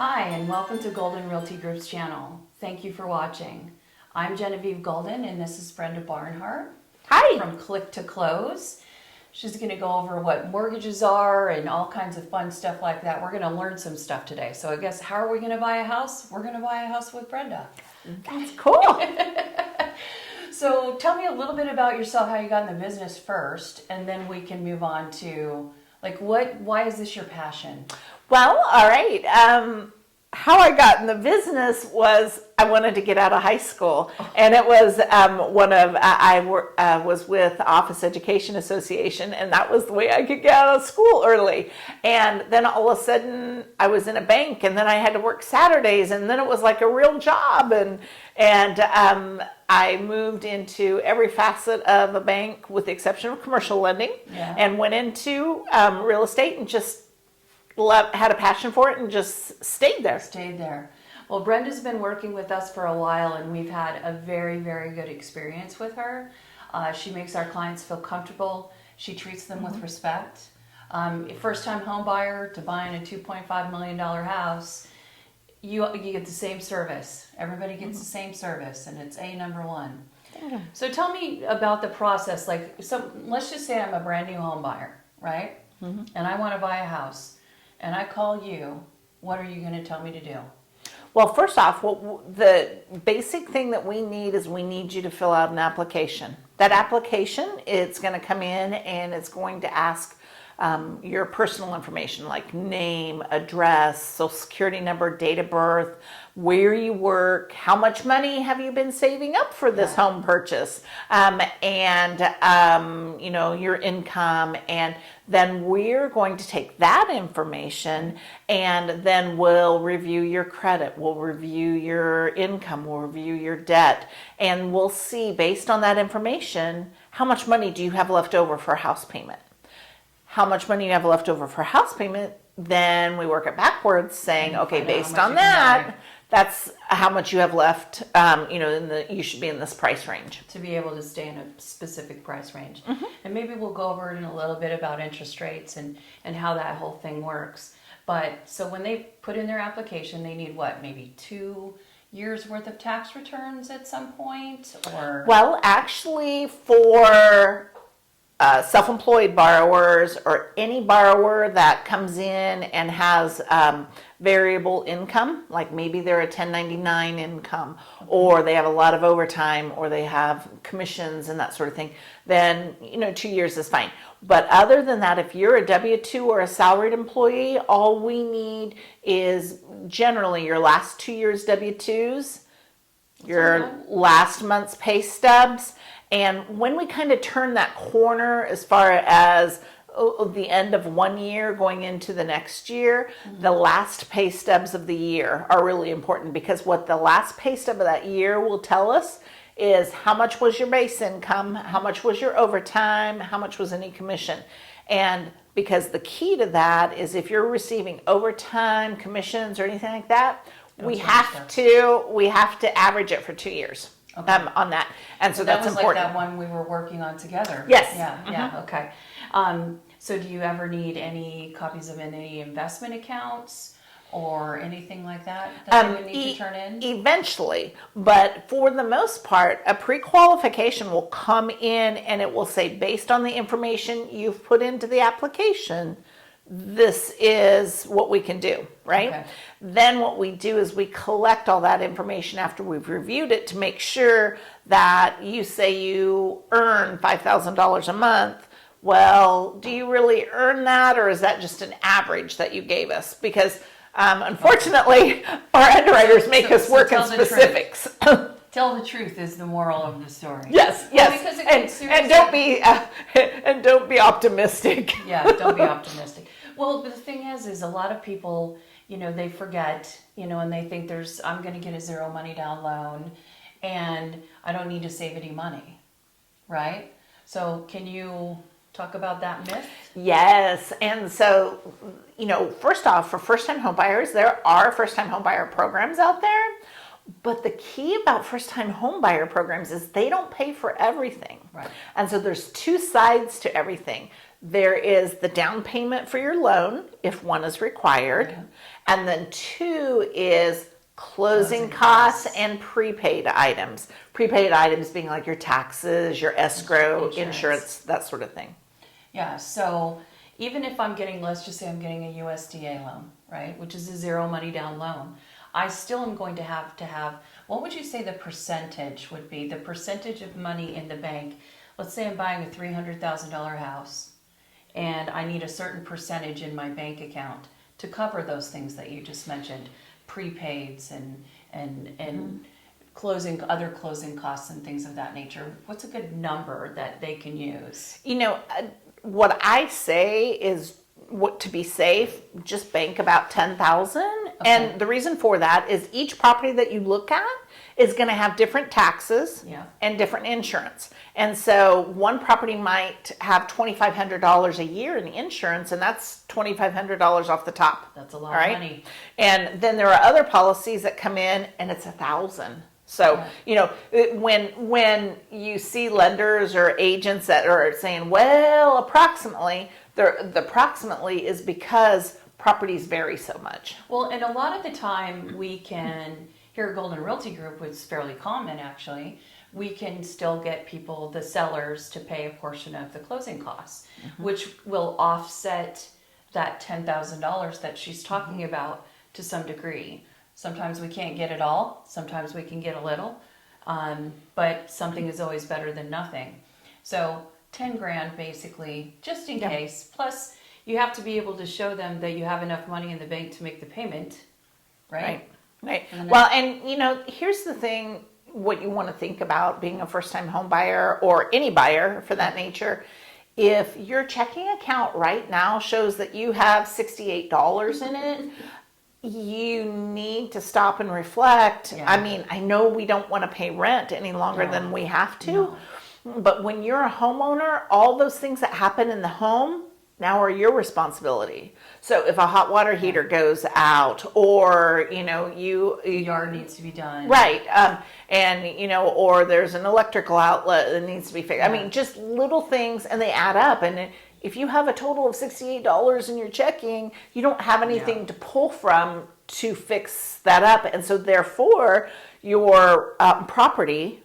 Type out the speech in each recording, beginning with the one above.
Hi, and welcome to Golden Realty Group's channel. Thank you for watching. I'm Genevieve Golden, and this is Brenda Barnhart. Hi. From Click to Close. She's going to go over what mortgages are and all kinds of fun stuff like that. We're going to learn some stuff today. So I guess, how are we going to buy a house? We're going to buy a house with Brenda. That's cool. So tell me a little bit about yourself, how you got in the business first, and then we can move on to, why is this your passion? Well, all right. How I got in the business was I wanted to get out of high school, and it was I was with the Office Education Association, and that was the way I could get out of school early. And then all of a sudden, I was in a bank, and then I had to work Saturdays, and then it was like a real job, and I moved into every facet of a bank with the exception of commercial lending, and went into real estate and just had a passion for it and just stayed there. Well, Brenda's been working with us for a while, and we've had a very, very good experience with her. She makes our clients feel comfortable. She treats them with respect. First-time home buyer to buying a $2.5 million house, you get the same service. Everybody gets the same service, and it's number one. So tell me about the process. Let's just say I'm a brand new home buyer, right? And I want to buy a house. And I call you, what are you going to tell me to do? Well, first off, the basic thing that we need is we need you to fill out an application. That application, it's going to come in and it's going to ask your personal information like name, address, social security number, date of birth, where you work, how much money have you been saving up for this home purchase, and your income. And then we're going to take that information and then we'll review your credit, we'll review your income, we'll review your debt, and we'll see based on that information, how much money do you have left over for a house payment? How much money you have left over for house payment, then we work it backwards saying, okay, based on that, that's how much you have left, you should be in this price range. To be able to stay in a specific price range. And maybe we'll go over it in a little bit about interest rates and how that whole thing works. But so when they put in their application, they need what, maybe 2 years worth of tax returns at some point? Or well, actually for self-employed borrowers or any borrower that comes in and has variable income, like maybe they're a 1099 income or they have a lot of overtime or they have commissions and that sort of thing, then 2 years is fine. But other than that, if you're a W-2 or a salaried employee, all we need is generally your last 2 years W-2s, your last month's pay stubs. And when we kind of turn that corner as far as the end of 1 year going into the next year, the last pay stubs of the year are really important, because what the last pay stub of that year will tell us is how much was your base income, how much was your overtime, how much was any commission. And because the key to that is if you're receiving overtime, commissions, or anything like that, we have to average it for 2 years. On that, and so that's important. Like that one we were working on together. Yes. Yeah. Okay. So do you ever need any copies of any investment accounts or anything like that they would need to turn in? Eventually, but for the most part, a pre-qualification will come in and it will say, based on the information you've put into the application, this is what we can do, right? Okay. Then what we do is we collect all that information after we've reviewed it to make sure that you say you earn $5,000 a month. Well, do you really earn that, or is that just an average that you gave us? Because unfortunately, our underwriters make us work in specifics. Tell the truth is the moral of the story. Yes. And don't be optimistic. Yeah, don't be optimistic. Well, the thing is a lot of people, they forget, and they think I'm going to get a zero money down loan and I don't need to save any money, right? So can you talk about that myth? Yes. And so, first off, for first-time home buyers, there are first-time home buyer programs out there. But the key about first-time home buyer programs is they don't pay for everything. Right. And so there's two sides to everything. There is the down payment for your loan if one is required. And then 2 is closing costs and prepaid items. Prepaid items being like your taxes, your escrow, insurance, that sort of thing. Yeah, so even if I'm getting, let's just say I'm getting a USDA loan, right, which is a zero money down loan, I still am going to have, what would you say the percentage would be? The percentage of money in the bank. Let's say I'm buying a $300,000 house and I need a certain percentage in my bank account to cover those things that you just mentioned, prepaids and other closing costs and things of that nature. What's a good number that they can use? What I say is, what to be safe, just bank about 10,000. And the reason for that is each property that you look at is going to have different taxes and different insurance. And so one property might have $2,500 a year in insurance, and that's $2,500 off the top. That's a lot of money. And then there are other policies that come in and it's $1,000. So, when you see lenders or agents that are saying, well, approximately, the approximately is because properties vary so much. Well, and a lot of the time we can, here at Golden Realty Group, which is fairly common actually, we can still get people, the sellers, to pay a portion of the closing costs, which will offset that $10,000 that she's talking about to some degree. Sometimes we can't get it all, sometimes we can get a little, but something is always better than nothing. So 10 grand basically, just in case. Plus, you have to be able to show them that you have enough money in the bank to make the payment, right? Right. Well, and here's the thing, what you want to think about being a first-time home buyer, or any buyer for that nature. If your checking account right now shows that you have $68 in it, you need to stop and reflect. I mean, I know we don't want to pay rent any longer than we have to, but when you're a homeowner, all those things that happen in the home now are your responsibility. So if a hot water heater goes out, or Yard needs to be done, right, or there's an electrical outlet that needs to be fixed. I mean, just little things, and they add up. And if you have a total of $68 in your checking, you don't have anything to pull from to fix that up. And so therefore, your property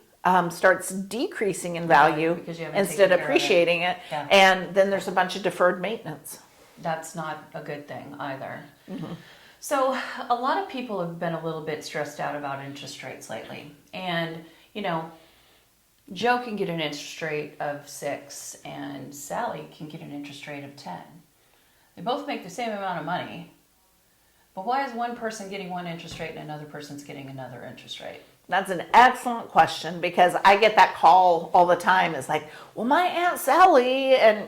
starts decreasing in value instead of appreciating it. And then there's a bunch of deferred maintenance. That's not a good thing either. So a lot of people have been a little bit stressed out about interest rates lately. And, Joe can get an interest rate of 6 and Sally can get an interest rate of 10. They both make the same amount of money, but why is one person getting one interest rate and another person's getting another interest rate? That's an excellent question, because I get that call all the time. It's like, well, my Aunt Sally, and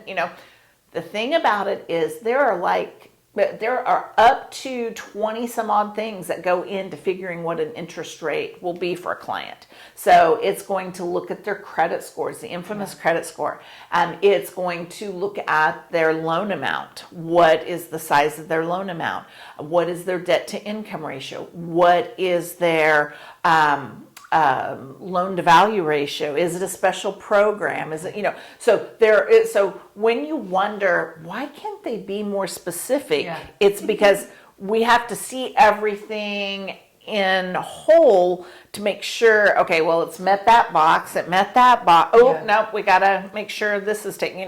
the thing about it is there are up to 20 some odd things that go into figuring what an interest rate will be for a client. So it's going to look at their credit scores, the infamous credit score. It's going to look at their loan amount. What is the size of their loan amount? What is their debt to income ratio? What is their loan to value ratio? Is it a special program? Is it, so when you wonder, why can't they be more specific? It's because we have to see everything in whole to make sure, okay, well, it's met that box, it met that box. Oh, no, we got to make sure this is taken,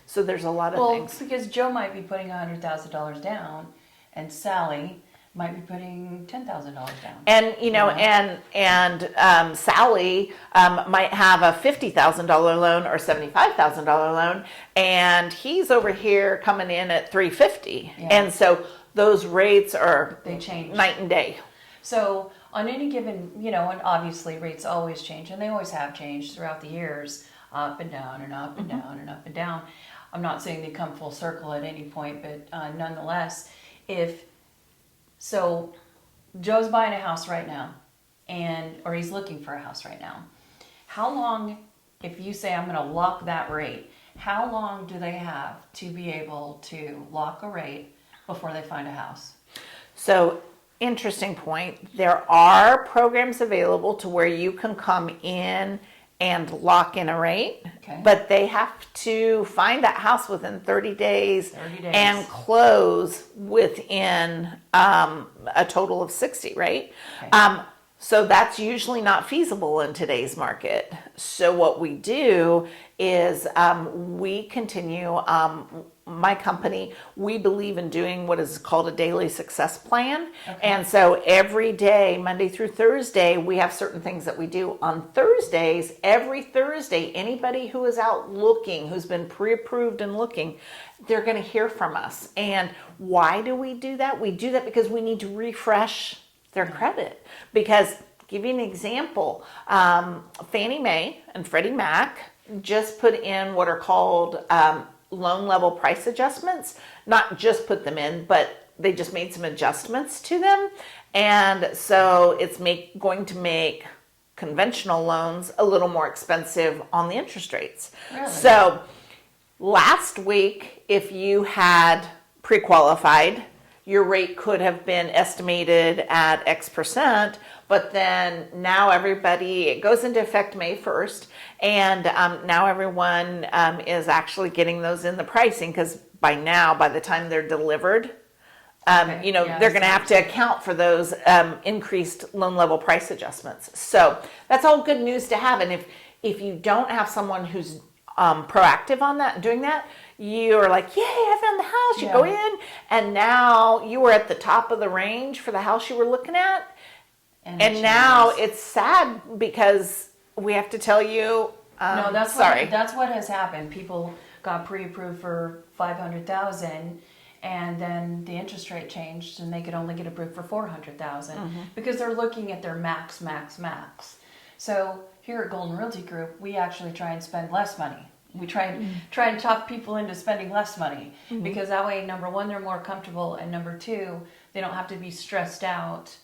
so there's a lot of things. Because Joe might be putting $100,000 down and Sally might be putting $10,000 down. And and Sally might have a $50,000 loan or $75,000 loan, and he's over here coming in at $350,000. And so those rates they change night and day. So on any given, and obviously rates always change, and they always have changed throughout the years, up and down and up and down and up and down. I'm not saying they come full circle at any point, but nonetheless, so Joe's buying a house right now, or he's looking for a house right now. How long, if you say I'm going to lock that rate, how long do they have to be able to lock a rate before they find a house? So, interesting point. There are programs available to where you can come in and lock in a rate. Okay. But they have to find that house within 30 days, 30 days. and close within a total of 60, right? Okay. So that's usually not feasible in today's market. So what we do is we continue, my company, we believe in doing what is called a daily success plan. Okay. And so every day, Monday through Thursday, we have certain things that we do. On Thursdays, every Thursday, anybody who is out looking, who's been pre-approved and looking, they're going to hear from us. And why do we do that? We do that because we need to refresh their credit. Because, give you an example, Fannie Mae and Freddie Mac just put in what are called loan level price adjustments. Not just put them in, but they just made some adjustments to them. And so it's going to make conventional loans a little more expensive on the interest rates. Really? So last week, if you had pre-qualified, your rate could have been estimated at X percent, but then now it goes into effect May 1st, and now everyone is actually getting those in the pricing, because by the time they're delivered, Okay. Yeah, they're going to have to account for those increased loan level price adjustments. So that's all good news to have. And if you don't have someone who's proactive on that, doing that, you're like, yay, I found the house. You go in, and now you were at the top of the range for the house you were looking at. And now it's sad because we have to tell you, No, that's sorry. that's what has happened. People got pre-approved for 500,000, and then the interest rate changed, and they could only get approved for 400,000 because they're looking at their max. So here at Golden Realty Group, we actually try and spend less money. We try and talk people into spending less money, because that way, number one, they're more comfortable, and number two, they don't have to be stressed out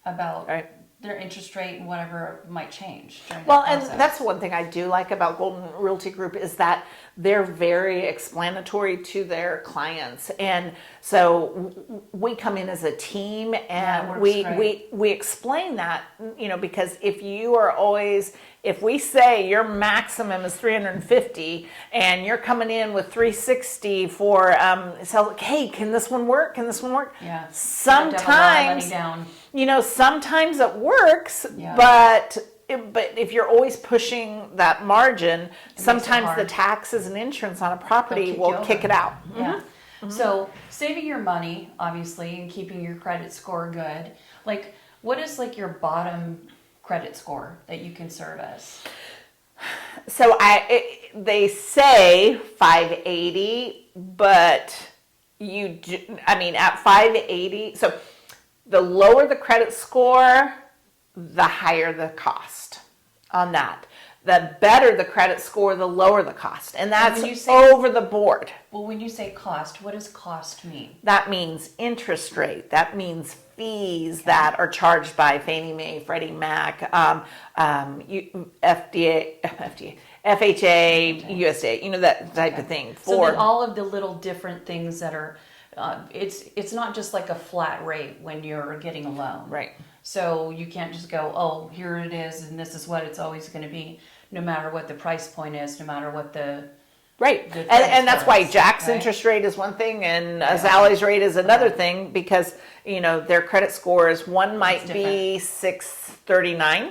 about Right. their interest rate and whatever might change during Well, that and process. that's one thing I do like about Golden Realty Group is that they're very explanatory to their clients. And so we come in as a team, Yeah, it and works great. we explain that, because if we say your maximum is 350 and you're coming in with 360 for, hey, can this one work? Can this one work? Yeah. You have to have a lot of money Sometimes, down. sometimes it works, Yeah. but if you're always pushing that margin, sometimes the hard. taxes and insurance on a property They'll kick will you kick over. it out. Yeah. So saving your money, obviously, and keeping your credit score good. Like, what is like your bottom credit score that you can service? So they say 580, but at 580, so the lower the credit score, the higher the cost on that. The better the credit score, the lower the cost. And that's when you say- over the board. Well, when you say cost, what does cost mean? That means interest rate. That means fees that are charged by Fannie Mae, Freddie Mac, FHA, USDA, that type of thing. So then all of the little different things that are, it's not just like a flat rate when you're getting a loan. Right. So you can't just go, oh, here it is, and this is what it's always going to be, no matter what the price point is, no matter what the Right. the And that's why transfers, Jack's right? interest rate is one thing and Sally's rate is another thing, because, their credit scores, one might be 639,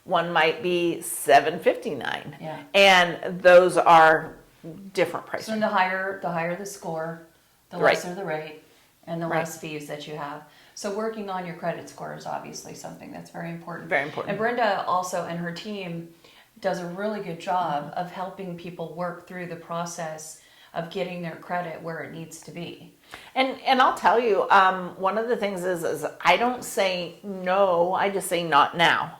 one might be 759. Yeah. And those are different So prices. the higher the score, the Right. lesser the rate, and the Right. less fees that you have. So working on your credit score is obviously something that's very important. Very important. And Brenda also and her team does a really good job of helping people work through the process of getting their credit where it needs to be. And I'll tell you, one of the things is I don't say no, I just say not now.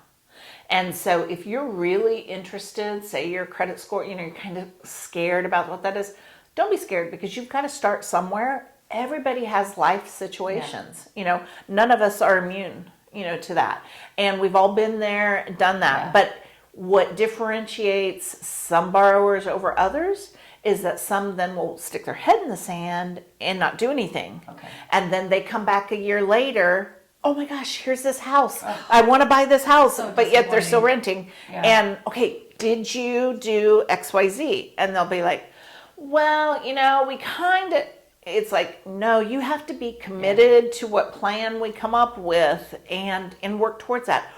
And so if you're really interested, say your credit score, you're kind of scared about what that is, don't be scared, because you've got to start somewhere. Everybody has life situations. None of us are immune, to that. And we've all been there, done that. Yeah. But what differentiates some borrowers over others is that some then will stick their head in the sand and not do anything. Okay. And then they come back a year later oh my gosh, here's this house. I want to buy this house, So but yet they're still disappointing. renting. Yeah. And okay, did you do XYZ? And they'll be like, well, we kind of, it's like, no, you have to be committed to what plan we come up with and work towards that.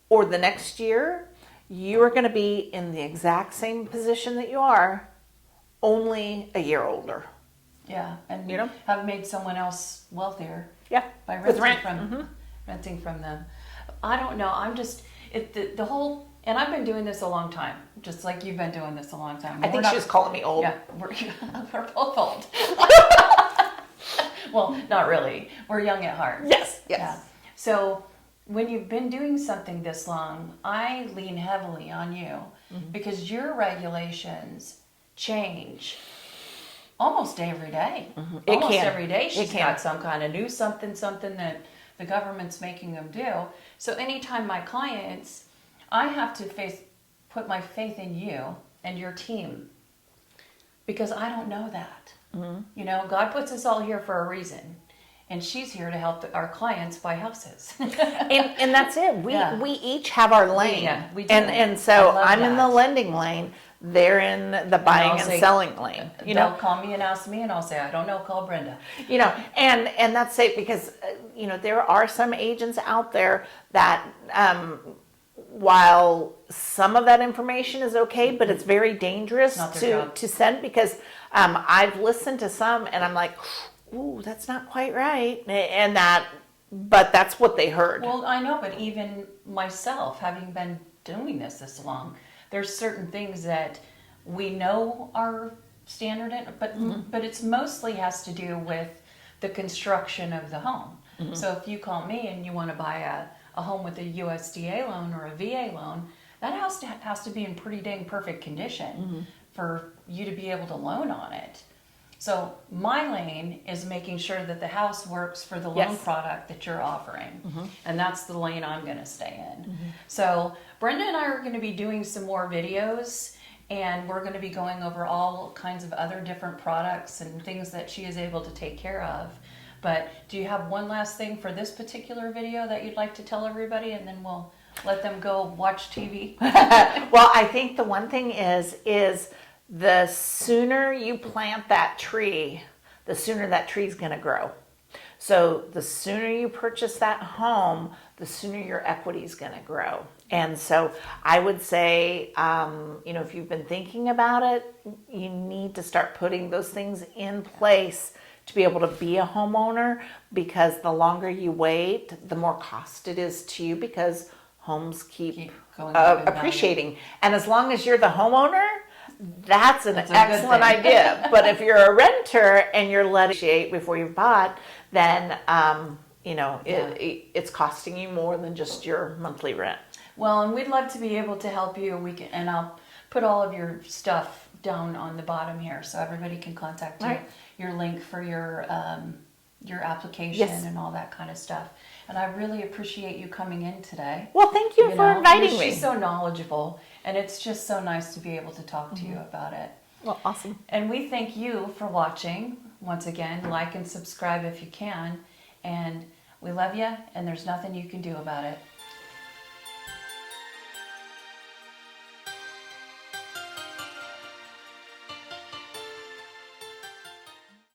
Or the next year, you are going to be in the exact same position that you are, only a year older. Yeah, and You know? have made someone else wealthier Yeah, by with renting from them. I don't know. I'm just the whole, and I've been doing this a long time, just like you've been doing this a long time. I think she was calling me old. Yeah, we're both old. Well, not really. We're young at heart. Yes, yes. Yeah. So when you've been doing something this long, I lean heavily on you because your regulations change almost every day. It Almost can. every day It she's can. got some kind of new something that the government's making them do. So anytime my clients, I have to put my faith in you and your team because I don't know that. God puts us all here for a reason. And she's here to help our clients buy houses. And that's it. We Yeah. we each have our lane. Yeah, we do. And so I love I'm in the that. lending lane. They're in the buying and say- selling lane. They'll call me and ask me, and I'll say, I don't know, call Brenda. And that's it because there are some agents out there that while some of that information is okay, but it's very dangerous Not their job. to send because I've listened to some and I'm like, ooh, that's not quite right, but that's what they heard. Well, I know, but even myself, having been doing this long, there's certain things that we know are standard, but it's mostly has to do with the construction of the home. So if you call me and you want to buy a home with a USDA loan or a VA loan, that house has to be in pretty dang perfect condition for you to be able to loan on it. So my lane is making sure that the house works for the loan Yes. product that you're offering. And that's the lane I'm going to stay in. So Brenda and I are going to be doing some more videos and we're going to be going over all kinds of other different products and things that she is able to take care of. But do you have one last thing for this particular video that you'd like to tell everybody and then we'll let them go watch TV? Well, I think the one thing is the sooner you plant that tree, the sooner that tree's going to grow. So the sooner you purchase that home, the sooner your equity is going to grow. And so I would say, if you've been thinking about it, you need to start putting those things in place to be able to be a homeowner because the longer you wait, the more cost it is to you because homes keep going up in value. appreciating. And as long as you're the homeowner, that's an That's a good excellent thing. idea. But if you're a renter and you're letting it before you've bought, then it's costing you more than just your monthly rent. Well, and we'd love to be able to help you. And I'll put all of your stuff down on the bottom here so everybody can contact you. Right. Your link for your application Yes. and all that kind of stuff. And I really appreciate you coming in today. Well, thank you for inviting me. She's so knowledgeable, and it's just so nice to be able to talk to you about it. Well, awesome. And we thank you for watching. Once again, like and subscribe if you can. And we love you, and there's nothing you can do about it.